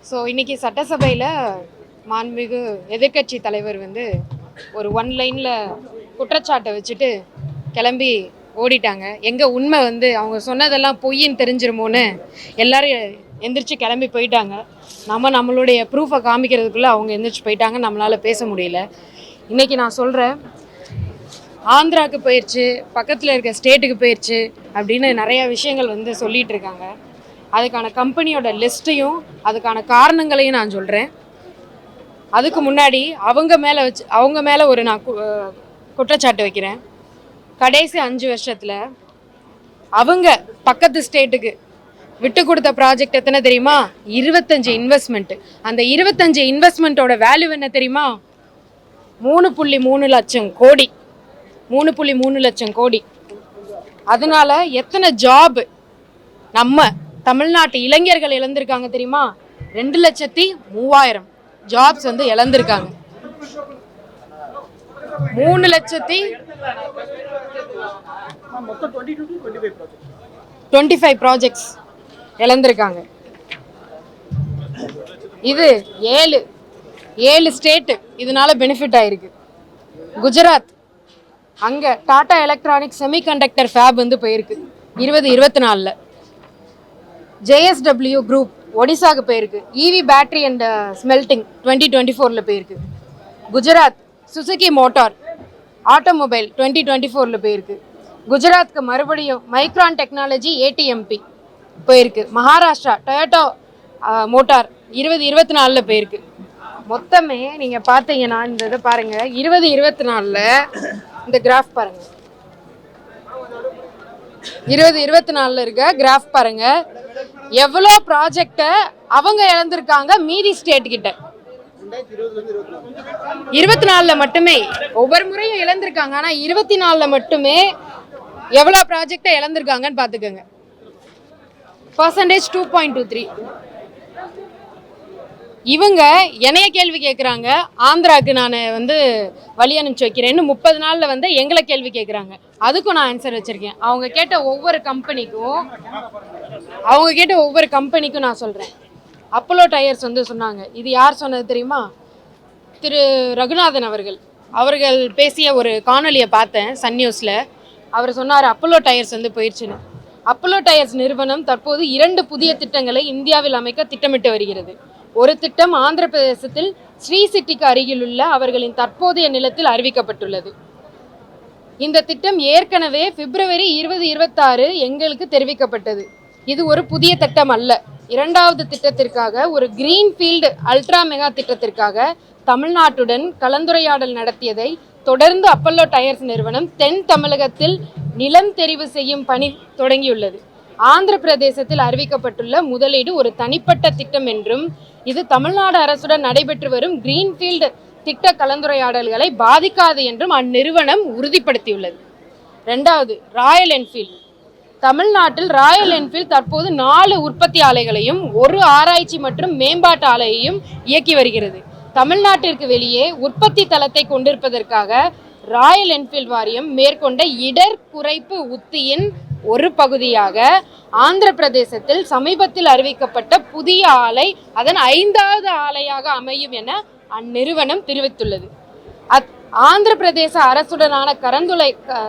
So இன்றைக்கி சட்டசபையில் மாண்புமிகு எதிர்க்கட்சி தலைவர் ஒரு ஒன் லைனில் குற்றச்சாட்டை வச்சுட்டு கிளம்பி ஓடிட்டாங்க. எங்கே உண்மை அவங்க சொன்னதெல்லாம் பொய்ன்னு தெரிஞ்சிருமோன்னு எல்லோரும் எந்திரிச்சு கிளம்பி போயிட்டாங்க. நம்மளுடைய ப்ரூஃபை காமிக்கிறதுக்குள்ளே அவங்க எந்திரிச்சு போயிட்டாங்க. நம்மளால் பேச முடியல. இன்றைக்கி நான் சொல்கிறேன், ஆந்திராவுக்கு போயிடுச்சு, பக்கத்தில் இருக்க ஸ்டேட்டுக்கு போயிடுச்சு அப்படின்னு நிறையா விஷயங்கள் சொல்லிகிட்டு இருக்காங்க. அதுக்கான கம்பெனியோட லிஸ்ட்டையும் அதுக்கான காரணங்களையும் நான் சொல்கிறேன். அதுக்கு முன்னாடி அவங்க மேலே ஒரு நான் குற்றச்சாட்டு வைக்கிறேன். கடைசி 5 வருஷத்தில் அவங்க பக்கத்து ஸ்டேட்டுக்கு விட்டு கொடுத்த ப்ராஜெக்ட் எத்தனை தெரியுமா? 25 இன்வெஸ்ட்மெண்ட்டு. அந்த 25 இன்வெஸ்ட்மெண்ட்டோட வேல்யூ என்ன தெரியுமா? 3.3 லட்சம் கோடி. 3.3 லட்சம் கோடி. அதனால எத்தனை ஜாப் நம்ம தமிழ்நாட்டு இளைஞர்கள் இழந்திருக்காங்க தெரியுமா? 2,03,000 ஜாப்ஸ் இழந்திருக்காங்க. 3,25 ப்ராஜெக்ட்ஸ் இழந்திருக்காங்க. இது 7 ஸ்டேட்டு இதனால பெனிஃபிட் ஆயிருக்கு. குஜராத், அங்கே டாடா எலக்ட்ரானிக் செமிகண்டக்டர் ஃபேப் போயிருக்கு 2024. JSW குரூப் ஒடிசாவுக்கு போயிருக்கு. EV பேட்டரி அண்ட் ஸ்மெல்டிங் 2024 போயிருக்கு. குஜராத் சுசுகி மோட்டார் ஆட்டோமொபைல் 2024 போயிருக்கு. குஜராத்துக்கு மறுபடியும் மைக்ரான் டெக்னாலஜி ATMP போயிருக்கு. மகாராஷ்டிரா டொயோட்டோ மோட்டார் 2024 போயிருக்கு. மொத்தமே நீங்கள் பார்த்தீங்கன்னா இந்த இதை பாருங்கள், 2024 இந்த கிராஃப் பாருங்கள், 2024 இருக்க கிராஃப் பாருங்கள், எவ்வளோ ப்ராஜெக்டை அவங்க இழந்திருக்காங்க மீதி ஸ்டேட் கிட்ட. 24 மட்டுமே, ஒவ்வொரு முறையும் இழந்திருக்காங்க. ஆனால் 24 மட்டுமே எவ்வளோ ப்ராஜெக்டை இழந்திருக்காங்கன்னு பார்த்துக்கோங்க. பர்சன்டேஜ் 2.23. இவங்க என்னைய கேள்வி கேட்குறாங்க, ஆந்திராவுக்கு நான் வழி அனுப்பிச்சு வைக்கிறேன்னு 30 நாளில் எங்களை கேள்வி கேட்குறாங்க. அதுக்கும் நான் ஆன்சர் வச்சுருக்கேன். அவங்க கேட்ட ஒவ்வொரு கம்பெனிக்கும் நான் சொல்கிறேன். அப்போலோ டயர்ஸ் சொன்னாங்க. இது யார் சொன்னது தெரியுமா? திரு ரகுநாதன் அவர்கள் பேசிய ஒரு காணொலியை பார்த்தேன் சன் நியூஸில். அவர் சொன்னார் அப்போலோ டயர்ஸ் போயிடுச்சுன்னு. அப்போலோ டயர்ஸ் நிறுவனம் தற்போது 2 புதிய திட்டங்களை இந்தியாவில் அமைக்க திட்டமிட்டு வருகிறது. ஒரு திட்டம் ஆந்திர பிரதேசத்தில் ஸ்ரீ சிட்டிக்கு அருகிலுள்ள அவர்களின் தற்போதைய நிலத்தில் அறிவிக்கப்பட்டுள்ளது. இந்த திட்டம் ஏற்கனவே பிப்ரவரி 2026 எங்களுக்கு தெரிவிக்கப்பட்டது. இது ஒரு புதிய திட்டம் அல்ல. 2வது திட்டத்திற்காக, ஒரு கிரீன்ஃபீல்டு அல்ட்ரா மெகா திட்டத்திற்காக தமிழ்நாட்டுடன் கலந்துரையாடல் நடத்தியதை தொடர்ந்து அப்போலோ டயர்ஸ் நிறுவனம் தென் தமிழகத்தில் நிலம் தெரிவு செய்யும் பணி தொடங்கியுள்ளது. ஆந்திர பிரதேசத்தில் அறிவிக்கப்பட்டுள்ள முதலீடு ஒரு தனிப்பட்ட திட்டம் என்றும் இது தமிழ்நாடு அரசுடன் நடைபெற்று வரும் கிரீன்ஃபீல்டு திட்ட கலந்துரையாடல்களை பாதிக்காது என்றும் அந்நிறுவனம் உறுதிப்படுத்தியுள்ளது. 2வது, ராயல் என்ஃபீல்டு. தமிழ்நாட்டில் ராயல் என்ஃபீல்டு தற்போது 4 உற்பத்தி ஆலைகளையும் 1 ஆராய்ச்சி மற்றும் மேம்பாட்டு ஆலையையும் இயக்கி வருகிறது. தமிழ்நாட்டிற்கு வெளியே உற்பத்தி தளத்தை கொண்டிருப்பதற்காக ராயல் என்ஃபீல்டு வாரியம் மேற்கொண்ட இடர் குறைப்பு உத்தியின் ஒரு பகுதியாக ஆந்திர பிரதேசத்தில் சமீபத்தில் அறிவிக்கப்பட்ட புதிய ஆலை அதன் 5வது ஆலையாக அமையும் என அந்நிறுவனம் தெரிவித்துள்ளது. ஆந்திர பிரதேச அரசுடனான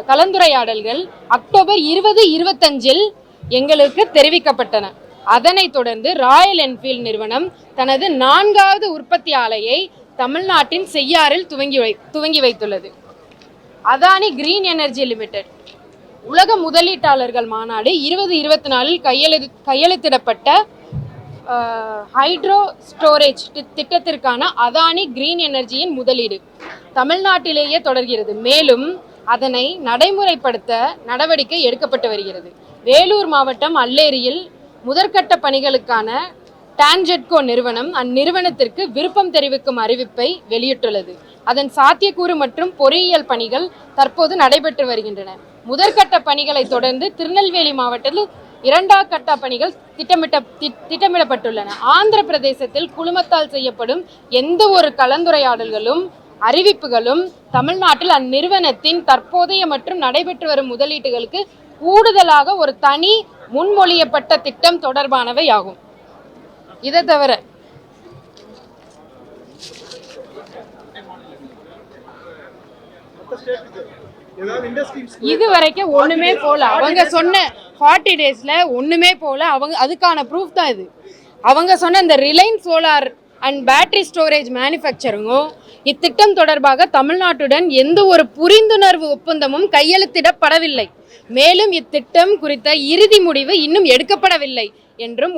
கலந்துரையாடல்கள் அக்டோபர் 2025 எங்களுக்கு தெரிவிக்கப்பட்டன. அதனைத் தொடர்ந்து ராயல் என்ஃபீல்டு நிறுவனம் தனது 4வது உற்பத்தி ஆலையை தமிழ்நாட்டின் செய்யாறில் துவங்கி வைத்துள்ளது. அதானி கிரீன் எனர்ஜி லிமிடெட் உலக முதலீட்டாளர்கள் மாநாடு 2024 கையெழுத்திடப்பட்ட ஹைட்ரோ ஸ்டோரேஜ் திட்டத்திற்கான அதானி கிரீன் எனர்ஜியின் முதலீடு தமிழ்நாட்டிலேயே தொடர்கிறது. மேலும் அதனை நடைமுறைப்படுத்த நடவடிக்கை எடுக்கப்பட்டு வருகிறது. வேலூர் மாவட்டம் அல்லேரியில் முதற்கட்ட பணிகளுக்கான டான்ஜெட்கோ நிறுவனம் அந்நிறுவனத்திற்கு விருப்பம் தெரிவிக்கும் அறிவிப்பை வெளியிட்டுள்ளது. அதன் சாத்தியக்கூறு மற்றும் பொறியியல் பணிகள் தற்போது நடைபெற்று வருகின்றன. முதற்கட்ட பணிகளை தொடர்ந்து திருநெல்வேலி மாவட்டத்தில் 2வது கட்ட பணிகள் திட்டமிடப்பட்டுள்ளன. ஆந்திர பிரதேசத்தில் குழுமத்தால் செய்யப்படும் எந்த ஒரு கலந்துரையாடல்களும் அறிவிப்புகளும் தமிழ்நாட்டில் அந்நிறுவனத்தின் தற்போதைய மற்றும் நடைபெற்று வரும் முதலீட்டுகளுக்கு கூடுதலாக ஒரு தனி முன்மொழியப்பட்ட திட்டம் தொடர்பானவை ஆகும். இதை தவிர இது வரைக்கும் ஒண்ணுமே போல. அவங்க சொன்ன 40 டேஸ்ல ஒண்ணுமே போல. அவங்க அதுக்கான ப்ரூஃப் தான் இது. அவங்க சொன்ன இந்த Reliance solar and battery storage மேனுஃபேக்சரிங்கும் இத்திட்டம் தொடர்பாக தமிழ்நாட்டுடன் எந்த ஒரு புரிந்துணர்வு ஒப்பந்தமும் கையெழுத்திடப்படவில்லை. மேலும் இத்திட்டம் குறித்த இறுதி முடிவு இன்னும் எடுக்கப்படவில்லை என்றும்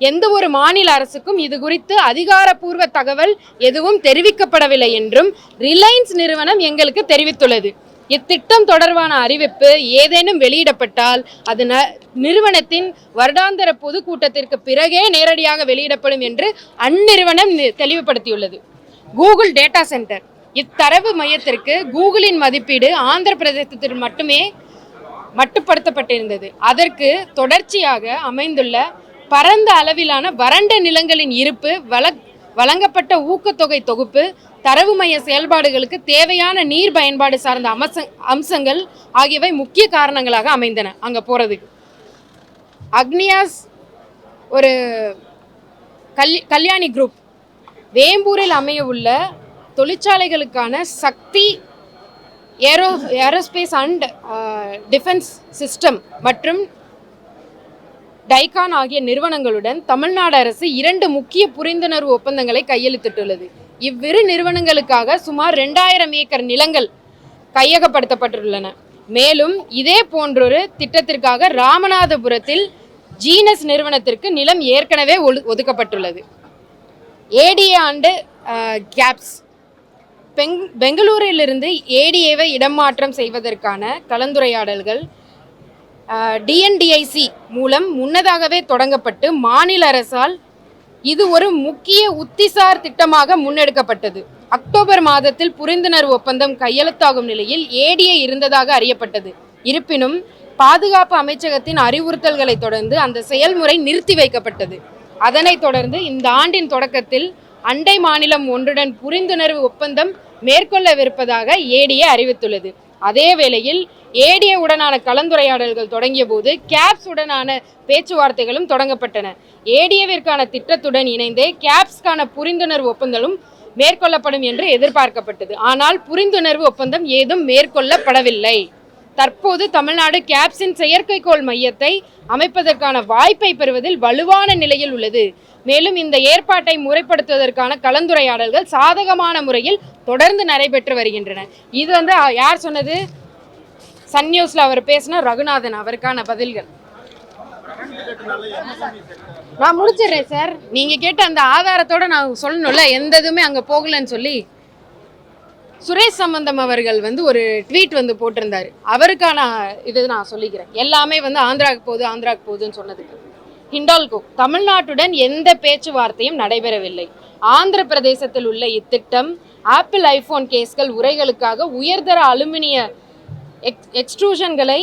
எந்த ஒரு மாநில அரசுக்கும் இது குறித்து அதிகாரப்பூர்வ தகவல் எதுவும் தெரிவிக்கப்படவில்லை என்றும் ரிலையன்ஸ் நிறுவனம் எங்களுக்கு தெரிவித்துள்ளது. இத்திட்டம் தொடர்பான அறிவிப்பு ஏதேனும் வெளியிடப்பட்டால் அது நிறுவனத்தின் வருடாந்திர பொதுக்கூட்டத்திற்கு பிறகே நேரடியாக வெளியிடப்படும் என்று அந்நிறுவனம் தெளிவுபடுத்தியுள்ளது. கூகுள் டேட்டா சென்டர் இத்தரவு மையத்திற்கு கூகுளின் மதிப்பீடு ஆந்திர பிரதேசத்தில் மட்டுமே மட்டுப்படுத்தப்பட்டிருந்தது. அதற்கு தொடர்ச்சியாக அமைந்துள்ள பரந்த அளவிலான வறண்ட நிலங்களின் இருப்பு, வழங்கப்பட்ட ஊக்கத்தொகை தொகுப்பு, தரவு மைய செயல்பாடுகளுக்கு தேவையான நீர் பயன்பாடு சார்ந்த அம்சங்கள் ஆகியவை முக்கிய காரணங்களாக அமைந்தன அங்கே போகிறதுக்கு. அக்னியாஸ் ஒரு கல்யாணி குரூப் வேம்பூரில் அமைய உள்ள தொழிற்சாலைகளுக்கான சக்தி ஏரோஸ்பேஸ் அண்ட் டிஃபென்ஸ் சிஸ்டம் மற்றும் டைகான் ஆகிய நிறுவனங்களுடன் தமிழ்நாடு அரசு 2 முக்கிய புரிந்துணர்வு ஒப்பந்தங்களை கையெழுத்திட்டுள்ளது. இவ்விரு நிறுவனங்களுக்காக சுமார் 2000 ஏக்கர் நிலங்கள் கையகப்படுத்தப்பட்டுள்ளன. மேலும் இதே போன்றொரு திட்டத்திற்காக ராமநாதபுரத்தில் ஜீனஸ் நிறுவனத்திற்கு நிலம் ஏற்கனவே ஒதுக்கப்பட்டுள்ளது. ஏடிஏ அண்டு கேப்ஸ் பெங்களூரிலிருந்து ஏடிஏவை இடமாற்றம் செய்வதற்கான கலந்துரையாடல்கள் டிஎன்டிஐசி மூலம் முன்னதாகவே தொடங்கப்பட்டு மாநில அரசால் இது ஒரு முக்கிய உத்திசார் திட்டமாக முன்னெடுக்கப்பட்டது. அக்டோபர் மாதத்தில் புரிந்துணர்வு ஒப்பந்தம் கையெழுத்தாகும் நிலையில் ஏடிஏ இருந்ததாக அறியப்பட்டது. இருப்பினும் பாதுகாப்பு அமைச்சகத்தின் அறிவுறுத்தல்களை தொடர்ந்து அந்த செயல்முறை நிறுத்தி வைக்கப்பட்டது. அதனைத் தொடர்ந்து இந்த ஆண்டின் தொடக்கத்தில் அண்டை மாநிலம் ஒன்றுடன் புரிந்துணர்வு ஒப்பந்தம் மேற்கொள்ளவிருப்பதாக ஏடிஏ அறிவித்துள்ளது. அதே வேளையில் ஏடிஏ உடனான கலந்துரையாடல்கள் தொடங்கிய போது கேப்ஸ் உடனான பேச்சுவார்த்தைகளும் தொடங்கப்பட்டன. ஏடிஏவிற்கான திட்டத்துடன் இணைந்தே கேப்ஸ்கான புரிந்துணர்வு ஒப்பந்தமும் மேற்கொள்ளப்படும் என்று எதிர்பார்க்கப்பட்டது. ஆனால் புரிந்துணர்வு ஒப்பந்தம் ஏதும் மேற்கொள்ளப்படவில்லை. தற்போது தமிழ்நாடு கேப்ஸின் செயற்கைக்கோள் மையத்தை அமைப்பதற்கான வாய்ப்பை பெறுவதில் வலுவான நிலையில் உள்ளது. மேலும் இந்த ஏற்பாட்டை முறைப்படுத்துவதற்கான கலந்துரையாடல்கள் சாதகமான முறையில் தொடர்ந்து நடைபெற்று வருகின்றன. இது யார் சொன்னது? சன் நியூஸ்ல அவர் பேசின ரகுநாதன் அவருக்கான பதில்கள். நான் முடிச்சிடுறேன் சார். நீங்க கேட்ட அந்த ஆதாரத்தோட நான் சொல்லணும்ல, எந்த இதுவுமே அங்க போகலன்னு சொல்லி. சுரேஷ் சம்பந்தம் அவர்கள் ஒரு ட்வீட் போட்டிருந்தாரு. அவருக்கான இது நான் சொல்லிக்கிறேன். எல்லாமே ஆந்திராவுக்கு போகுதுன்னு சொன்னதுக்கு. ஹிண்டால்கோ தமிழ்நாட்டுடன் எந்த பேச்சுவார்த்தையும் நடைபெறவில்லை. ஆந்திர பிரதேசத்தில் உள்ள இத்திட்டம் ஆப்பிள் ஐபோன் கேஸ்கள் உரைகளுக்காக உயர்தர அலுமினிய எக்ஸ்ட்ரூஷன்களை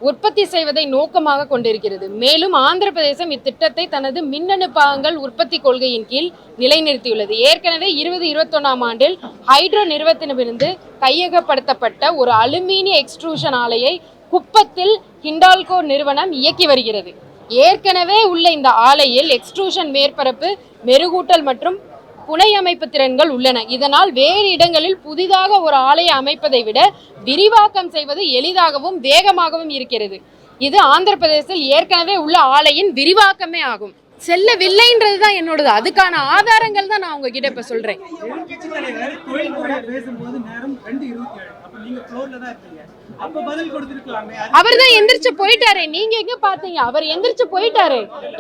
உற்பத்தி செய்வதை நோக்கமாக கொண்டிருக்கிறது. மேலும் ஆந்திர பிரதேசம் இத்திட்டத்தை தனது மின்னணு பாகங்கள் உற்பத்தி கொள்கையின் கீழ் நிலைநிறுத்தியுள்ளது. ஏற்கனவே 2021ஆம் ஆண்டில் ஹைட்ரோ நிறுவனத்திடமிருந்து கையகப்படுத்தப்பட்ட ஒரு அலுமினிய எக்ஸ்ட்ரூஷன் ஆலையை குப்பத்தில் ஹிண்டால்கோ நிறுவனம் இயக்கி வருகிறது. ஏற்கனவே உள்ள இந்த ஆலையில் எக்ஸ்ட்ரூஷன் மேற்பரப்பு மெருகூட்டல் மற்றும் புனையமைப்பு திறன்கள் உள்ளன. இதனால் வேறு இடங்களில் புதிதாக ஒரு ஆலையை அமைப்பதை விட விரிவாக்கம் செய்வது எளிதாகவும் வேகமாகவும் இருக்கிறது. இது ஆந்திர பிரதேசத்தில் ஏற்கனவே உள்ள ஆலையின் விரிவாக்கமே ஆகும். செல்லவில்லைன்றதுதான் என்னோடது. அதுக்கான ஆதாரங்கள் தான் நான் உங்ககிட்ட இப்ப சொல்றேன். அவர் தான் எந்திரிச்சு போயிட்டாரு. நீங்க எங்க பாத்தீங்க? அவர் எந்திரிச்சு போயிட்டாரு.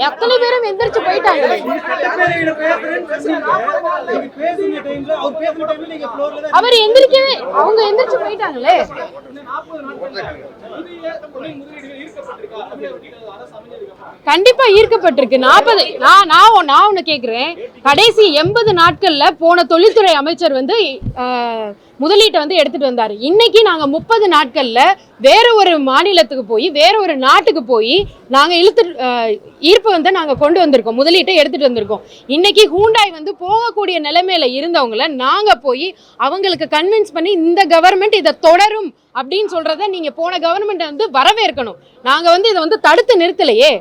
எத்தனை பேரும் எந்திரிச்சு போயிட்டாங்க. அவர் எந்திரிக்கவே, அவங்க எந்திரிச்சு போயிட்டாங்களே. கண்டிப்பா ஈர்க்கப்பட்டிருக்கு. 40 நான் ஒண்ணு கேக்குறேன். கடைசி 80 நாட்கள்ல போன தொழில்துறை அமைச்சர் முதலீட்டை எடுத்துட்டு வந்தாரு. இன்னைக்கு நாங்க 30 நாட்கள்ல வேற ஒரு மாநிலத்துக்கு போய் வேற ஒரு நாட்டுக்கு போய் நாங்க ஈர்ப்பு நாங்க கொண்டு வந்திருக்கோம். முதலீட்டை எடுத்துட்டு வந்திருக்கோம். இன்னைக்கு ஹூண்டாய் போகக்கூடிய நிலைமையில இருந்தவங்கள நாங்க போய் அவங்களுக்கு கன்வின்ஸ் பண்ணி இந்த கவர்மெண்ட் இதை தொடரும் அப்படின்னு சொல்றத நீங்க போன கவர்மெண்ட் வரவேற்கணும். நாங்க இதை தடுத்து நிறுத்தலையே.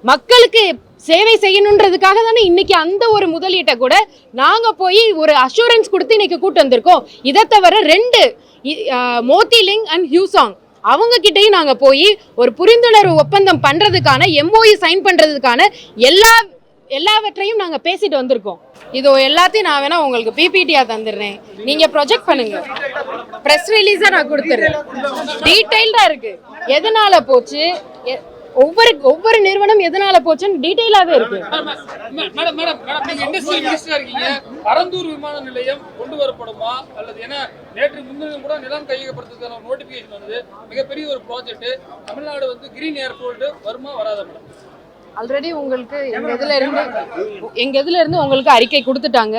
மக்களுக்கு சேவை செய்யணுன்றதுக்காக தானே இன்னைக்கு அந்த ஒரு முதலீட்டை கூட நாங்க போய் ஒரு அஷூரன்ஸ் கொடுத்து இன்னைக்கு கூட்டு வந்திருக்கோம். இதை தவிர 2 மோத்திலிங் அண்ட் ஹியூசாங் அவங்க கிட்டையும் நாங்க போய் ஒரு புரிந்துணர்வு ஒப்பந்தம் பண்றதுக்கான MOU சைன் பண்றதுக்கான எல்லாவற்றையும் நாங்க பேசிட்டு வந்திருக்கோம். இதோ எல்லாத்தையும் நான் வேணா உங்களுக்கு PPT-யா தந்துடுறேன், நீங்க ப்ரொஜெக்ட் பண்ணுங்க. ப்ரெஸ் ரிலீஸா நான் கொடுத்துறேன், டீடைல்டா இருக்கு எதனால போச்சு, ஒவ்வொரு நிறுவனம் எதனால போச்சுன்னு டீடைலாவே இருக்கு. பரந்தூர் விமான நிலையம் கொண்டு வரப்படுமா அல்லது ஏன்னா நேற்று முன்தினம் கூட நிலம் கையகப்படுத்துறதுக்கான நோட்டிபிகேஷன் வந்தது. மிகப்பெரிய ஒரு ப்ராஜெக்ட். தமிழ்நாடு வந்து கிரீன் ஏர்போர்ட் வருமா வராத மேடம்? ஆல்ரெடி உங்களுக்கு எங்க இதுல இருந்து உங்களுக்கு அறிக்கை கொடுத்துட்டாங்க.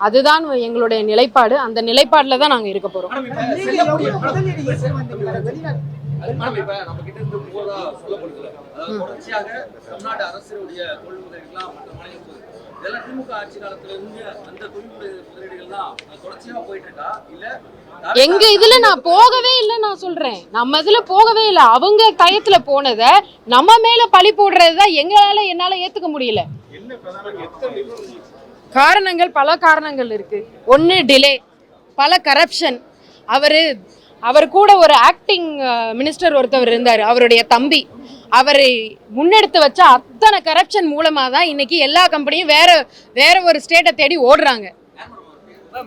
அதுதான் எங்களுடைய நிலைப்பாடு. அந்த நிலைப்பாடுல தான் நாங்க இருக்க போறோம். நம்ம கிட்ட இருந்து போதா சொல்லப்படுது. அதாவது தொடர்ச்சியாக தமிழ்நாடு அரசுடைய கொள்முதல்கள்லாம் இதெல்லாம் திமுக ஆட்சி காலத்துல இருந்து அந்த முதலீடுகள்லாம் தொடர்ச்சியா போயிட்டு இருக்கா இல்ல எங்க இதுல நான் போகவே இல்லை. நான் சொல்றேன், நம்ம இதுல போகவே இல்லை. அவங்க டயத்துல போனத நம்ம மேல பழி போடுறதுதான் என்னால ஏத்துக்க முடியல. காரணங்கள் பல காரணங்கள் இருக்கு. ஒன்னு டிலே, பல கரப்ஷன். அவர் கூட ஒரு ஆக்டிங் மினிஸ்டர் ஒருத்தவர் இருந்தார், அவருடைய தம்பி. அவர் முன்னெடுத்து வச்ச அத்தனை கரப்ஷன் மூலமா தான் இன்னைக்கு எல்லா கம்பெனியும் வேற ஒரு ஸ்டேட்டை தேடி ஓடுறாங்க.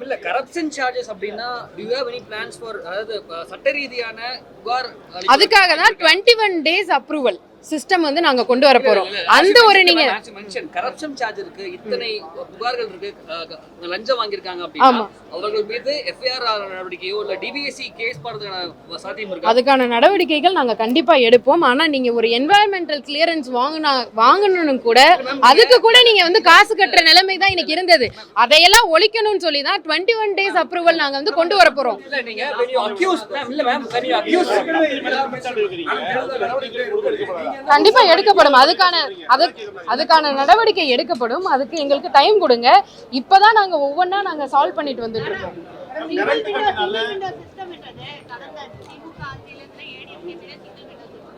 இல்ல கரப்ஷன் சார்ஜஸ் அப்படினா do you have any plans for அதாவது சட்ட ரீதியான புகார்? அதுக்காக தான் 21 days அப்ரூவல் சிஸ்டம் வந்து நாங்க கொண்டு வர போறோம். அந்த ஒரு நீங்க கரப்ஷன் சார்ஜ் இருக்கு, இத்தனை புகார்கள் இருக்கு, லஞ்சம் வாங்கியிருக்காங்க அப்படின்னா அவர்கள் மீது FIR நடவடிக்கையோ இல்ல DBSC கேஸ் போடுறதுக்கான சாத்தியம் இருக்கு. அதுக்கான நடவடிக்கைகள் நாங்க கண்டிப்பா எடுப்போம். ஆனா நீங்க ஒரு என்வாயர்மெண்டல் கிளியரன்ஸ் வாங்கணும் கூட அதுக்கு கூட நீங்க வந்து காசு கட்டுற நிலைமை தான் இன்னைக்கு இருந்தது. அதையெல்லாம் ஒழிக்கணும்னு சொல்லி தான் 21 days அப்ரூவல் நாங்க வந்து கொண்டு வர போறோம். இல்ல நீங்க when you accuse இல்ல மேம் when you accuse கண்டிப்பா எடுக்கப்படும். அதுக்கான நடவடிக்கை எடுக்கப்படும். அதுக்கு எங்களுக்கு டைம் கொடுங்க. இப்பதான் நாங்க ஒவ்வொன்னா நாங்க சால்வ் பண்ணிட்டு வந்துட்டு இருக்கோம்.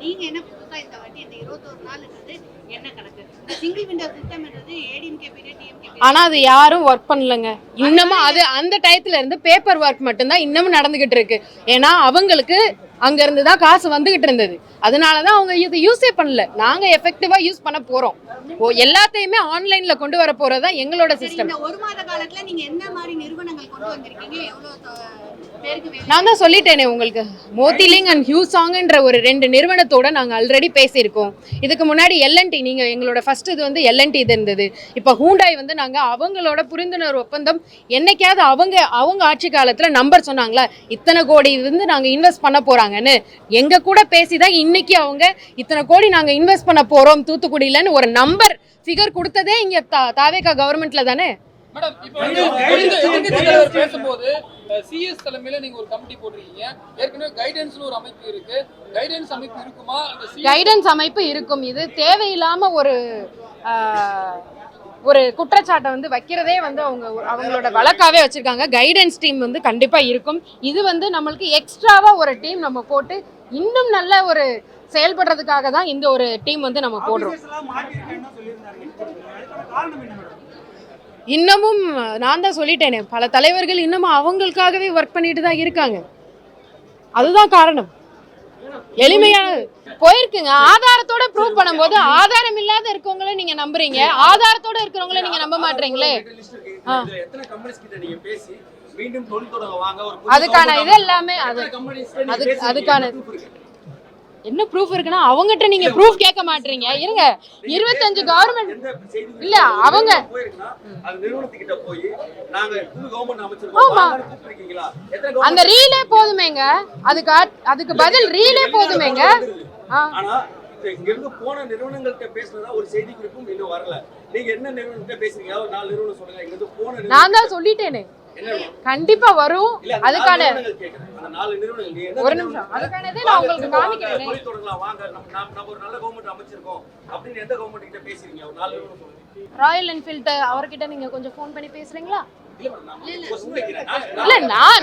நீங்க என்ன புதுசா இந்த வாட்டி இந்த 21 நாள்ன்றது என்ன கணக்கு? இந்த சிங்கிள் விண்டோ சிஸ்டம்ன்றது ADMK பீரியட் DMK ஆனா அது யாரும் ஒர்க் பண்ணலங்க. இன்னமும் அது அந்த டயத்துல இருந்து பேப்பர் ஒர்க் மட்டும்தான் இன்னமும் நடந்துகிட்டு இருக்கு. ஏன்னா அவங்களுக்கு அங்க இருந்து தான் காசு வந்துகிட்டு இருந்தது. அதனாலதான் அவங்க இது யூஸே பண்ணல. நாங்க எஃபெக்டிவா யூஸ் பண்ண போறோம். எல்லாத்தையுமே ஆன்லைன்ல கொண்டு வர போறதுதான் எங்களோட சிஸ்டம். இந்த ஒரு மாத காலத்துல நீங்க என்ன மாதிரி நிறுவனங்கள் கொண்டு வந்திருக்கீங்க? எவ்வளவு பேருக்கு? நான் தான் சொல்லிட்டேனே உங்களுக்கு, மோத்திலிங் அண்ட் ஹியூசாங்ன்ற ஒரு 2 நிறுவனத்தோட நாங்க ஆல்ரெடி பேசியிருக்கோம். இதுக்கு முன்னாடி LNT, நீங்க எங்களோட ஃபர்ஸ்ட் இது வந்து LNT இது இருந்தது. இப்போ ஹூண்டாய் வந்து நாங்க அவங்களோட புரிந்துணர்வு ஒப்பந்தம் என்னைக்காவது அவங்க ஆட்சி காலத்துல நம்பர் சொன்னாங்களா இத்தனை கோடி வந்து நாங்க இன்வெஸ்ட் பண்ண போறாங்கன்னு? எங்க கூட பேசிதான் இன்னைக்கு அவங்க இத்தனை கோடி நாங்க இன்வெஸ்ட் பண்ண போறோம் தூத்துக்குடியிலன்னு ஒரு நம்பர் ஃபிகர் கொடுத்ததே இங்க தாவேகா கவர்மெண்ட்ல தானே. மேடம் இப்போ பேசும்போது CS தலைமையில நீங்க ஒரு கமிட்டி போட்டிருக்கீங்க. ஏற்கனவே கைடன்ஸ்ல ஒரு அமைப்பு இருக்கு. கைடன்ஸ் அமைப்பு இருக்குமா? கைடன்ஸ் அமைப்பு இருக்கும். இது தேவையில்லாம ஒரு குற்றச்சாட்டை வந்து வைக்கிறதே வந்து அவங்களோட வழக்காவே வச்சிருக்காங்க. கைடன்ஸ் டீம் வந்து கண்டிப்பா இருக்கும். இது வந்து நம்மளுக்கு எக்ஸ்ட்ராவா ஒரு டீம் நம்ம போட்டு இன்னும் நல்ல ஒரு செயல்படுறதுக்காக தான் இந்த ஒரு டீம் வந்து நம்ம போடுறோம். இன்னமும் நான் தான் சொல்லிட்டேனே, பல தலைவர்கள் இன்னமும் அவங்களுக்காகவே ஒர்க் பண்ணிட்டு தான் இருக்காங்க. அதுதான் காரணம். எளிமையான போயிருக்குங்க. ஆதாரத்தோட ப்ரூவ் பண்ணும்போது ஆதாரம் இல்லாத இருக்கவங்கள நீங்க நம்புறீங்க, ஆதாரத்தோட இருக்கிறவங்கள நீங்க நம்ப மாட்டீங்களே. அதுக்கான இது எல்லாமே அதுக்கான என்ன ப்ரூஃப் இருக்குன்னா அவங்ககிட்ட நீங்க ப்ரூஃப் கேட்க மாட்டீங்க. இருங்க, 25 கவர்மெண்ட் இல்ல அவங்க அந்த ரீலே போதுமேங்க. அதுக்கு பதில் ரீலே போதுமேங்க. போன நிறுவனங்கள்ட்ட பேசுறதா ஒரு செய்தி குறிப்பும் இன்னும் வரல. நீங்க என்ன நிறுவனத்தை பேசுறீங்க? ஒரு 4 நிறுவனம் சொல்லுங்க. இங்க போன நான் தான் சொல்லிட்டேனே கண்டிப்பா வரும். அதுக்கான ஒரு நிமிஷம், அதுக்கானதே நான் உங்களுக்கு காமிக்கிறேன். ராயல் என்ஃபீல்ட் அவர்கிட்ட நீங்க கொஞ்சம் ஃபோன் பண்ணி பேசுறீங்களா? இல்ல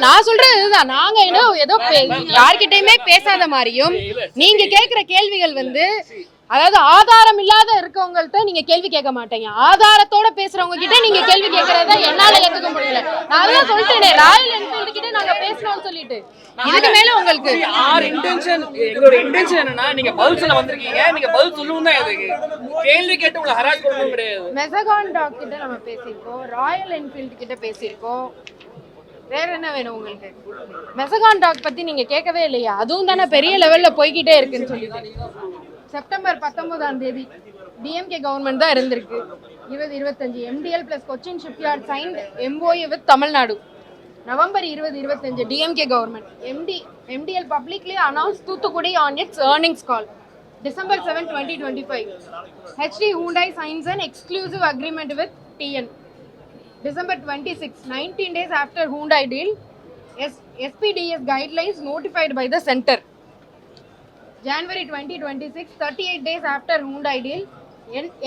நான் சொல்றது இதுதான். நாங்க ஏதோ யார்கிட்டயுமே பேசாத மாதிரியும் நீங்க கேக்குற கேள்விகள் வந்து அதாவது ஆதாரம் இல்லாத இருக்கவங்கள்ட்ட நீங்க கேள்வி கேட்க மாட்டீங்க, ஆதாரத்தோட பேசுறவங்க கிட்ட நீங்க கேள்வி கேட்கறத என்னால ஏத்துக்க முடியல. நான் அதான் சொல்லிட்டேனே, ராயல் என்ஃபீல்டு கிட்ட நாங்க பேசணும்னு சொல்லிட்டு. இதுக்கு மேல உங்களுக்கு எங்களோட இன்டென்ஷன் என்னன்னா, நீங்க பதில் சொல்ல வந்திருக்கீங்க, நீங்க பதில் சொல்லணும் தான். எதுக்கு கேள்வி கேட்டு உங்களை ஹராஸ் பண்ணணும் கிடையாது. மெசகான் டாக் கிட்ட நம்ம பேசியிருக்கோம், ராயல் என்ஃபீல்டு கிட்ட பேசியிருக்கோம். வேற என்ன வேணும் உங்களுக்கு? மெசகான் டாக் பத்தி நீங்க கேட்கவே இல்லையா? அதுவும் தானே பெரிய லெவல்ல போய்கிட்டே இருக்குன்னு சொல்லிட்டு. செப்டம்பர் 19ஆம் தேதி டிஎம்கே கவர்மெண்ட் தான் இருந்திருக்கு. 2025 MDL plus Cochin shipyard signed MOU with Tamil Nadu. November 2025 DMK government MDL publicly announced Thoothukudi on its earnings call. December 7, 2025 HD Hyundai signs an exclusive agreement with TN. December 26, 19 days after Hyundai deal, SPDS guidelines notified by the center. January 2026, 38 days after Hyundai deal,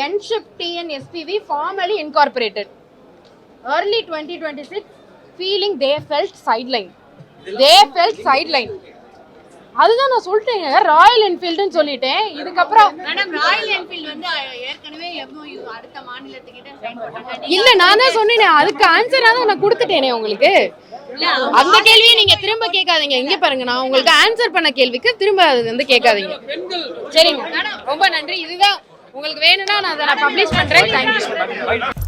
N-Ship TN SPV formally incorporated. Early 2026, feeling they felt sideline. அதுதான் நான் சொல்லிட்டேங்க, Royal என்ஃபீல்டுன்னு சொல்லிட்டேன். இதுக்கப்புறம் madam Royal Enfield வந்து ஏற்கனவே MOU அடுத்த மாநிலத்துக்கிட்ட sign பண்ணாங்க. இல்ல, நான் தான் சொன்னேனே, அதுக்கு ஆன்சரா தான் நான் கொடுத்துட்டேனே உங்களுக்கு. அந்த கேள்வியை நீங்க திரும்ப கேட்காதீங்க. இங்க பாருங்க, நான் உங்களுக்கு ஆன்சர் பண்ண கேள்விக்கு திரும்ப அது வந்து கேட்காதீங்க. சரிங்க, ரொம்ப நன்றி. இதுதான் உங்களுக்கு வேணும்னா நான் அதை பப்ளிஷ் பண்றேன். தேங்க்யூ.